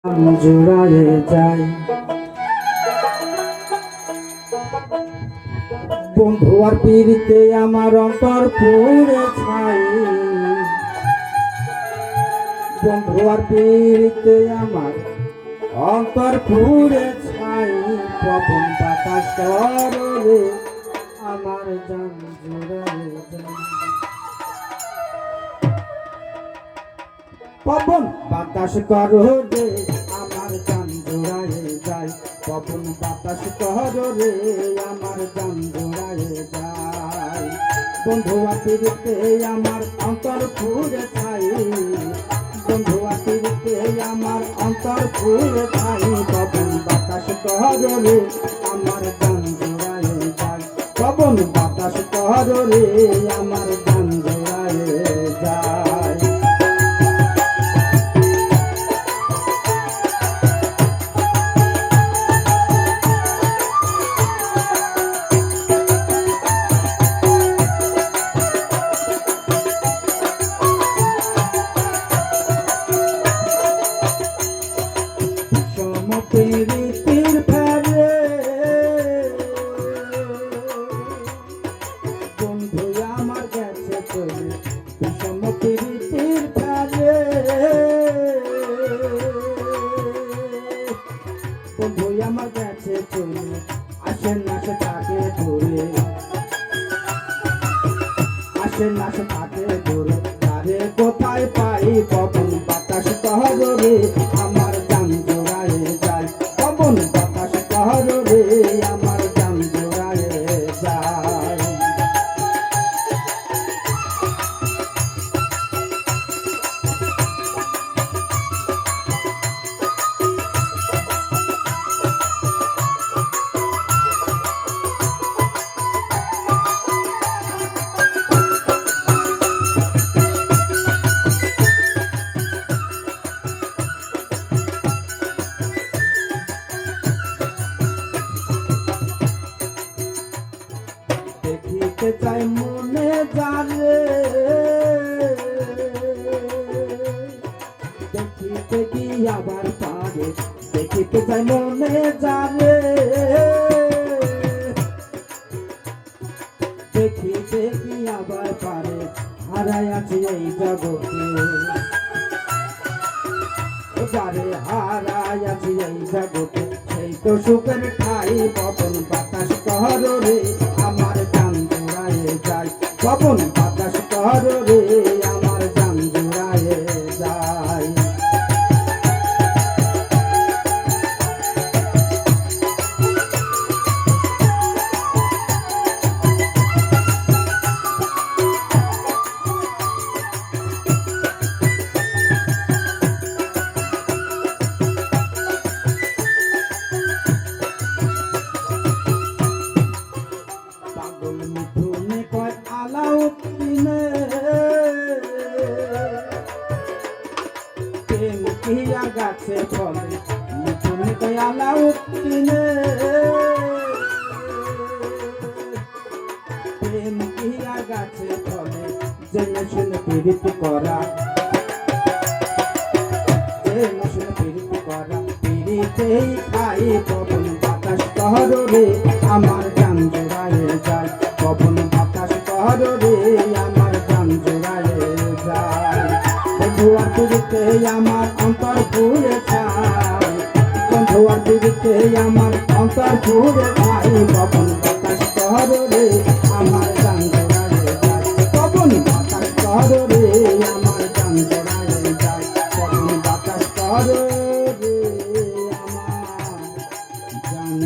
জোড়ায়ে যায় বন্ধু আর পীড়িতে আমার অন্তর পুড়ে ছাই। বন্ধু আর পীড়িতে আমার অন্তর পুড়ে ছাই। পবন বাতাস করে আমার জান জোড়ায়ে যায়। পবন বাতাস করো রে আমার জান জোড়ায়ে যায়। পবন বাতাস করো রে আমার জান জোড়ায়ে যায়। বন্ধু আতিরিতে আমার অন্তর পুড়ে ছাই। বন্ধু আতিরিতে আমার অন্তর পুড়ে ছাই। পবন বাতাস করো রে আমার জান জোড়ায়ে যায়। পবন বাতাস করো রে আমার জান জোড়ায়ে যায়। প্রীতির ফেরে বন্ধু আমার গেছে চলে। বিষম প্রীতির ফেরে বন্ধু আমার গেছে চলে। আসে না সে তাকে ধরে, আসে না সে তাকে ধরে। তারে কোথায় পাই পবন বাতাস করো রে আমার জান জোড়ায়ে যায়। পবন বাতাস করো রে আমার জান জোড়ায়ে যায়। দেখিতে চাই মনে জানে, দেখিতে কি আবার পারে। দেখিতে চাই মনে জানে, দেখিতে কি আবার পারে। হারাই আছি এই জগতে, যারে হারাই আছি এই জগতে সেই তো সুখের ঠাই। পবন বাতাস করো রে আমার জান জোড়ায়ে যায়। পবন বাতাস করো রে আমার জান জোড়ায়ে যায়। পাগল মিঠুনে কয় আলাউদ্দিনে প্রেম কিয়া গাছে ফলে। মিঠুনে কয় আলাউদ্দিনে প্রেম কিয়া গাছে ফলে। জেনে শুনে পীড়িত করা, জেনে শুনে পীড়িত করা। পীড়িতেই খাই পবন বাতাস করো রে আমার জান জোড়ায়ে যায়। পবন বাতাস করো রে আমার জান জোড়ায়ে যায়। বন্ধু আর পীড়িতে আমার অন্তর পুড়ে ছাই। বন্ধু আর পীড়িতে আমার অন্তর পুড়ে ছাই। পবন বাতাস করো রে আমার জান জোড়ায়ে যায়। পবন বাতাস করো রে আমার জান জোড়ায়ে যায়। পবন বাতাস করো রে আমার জান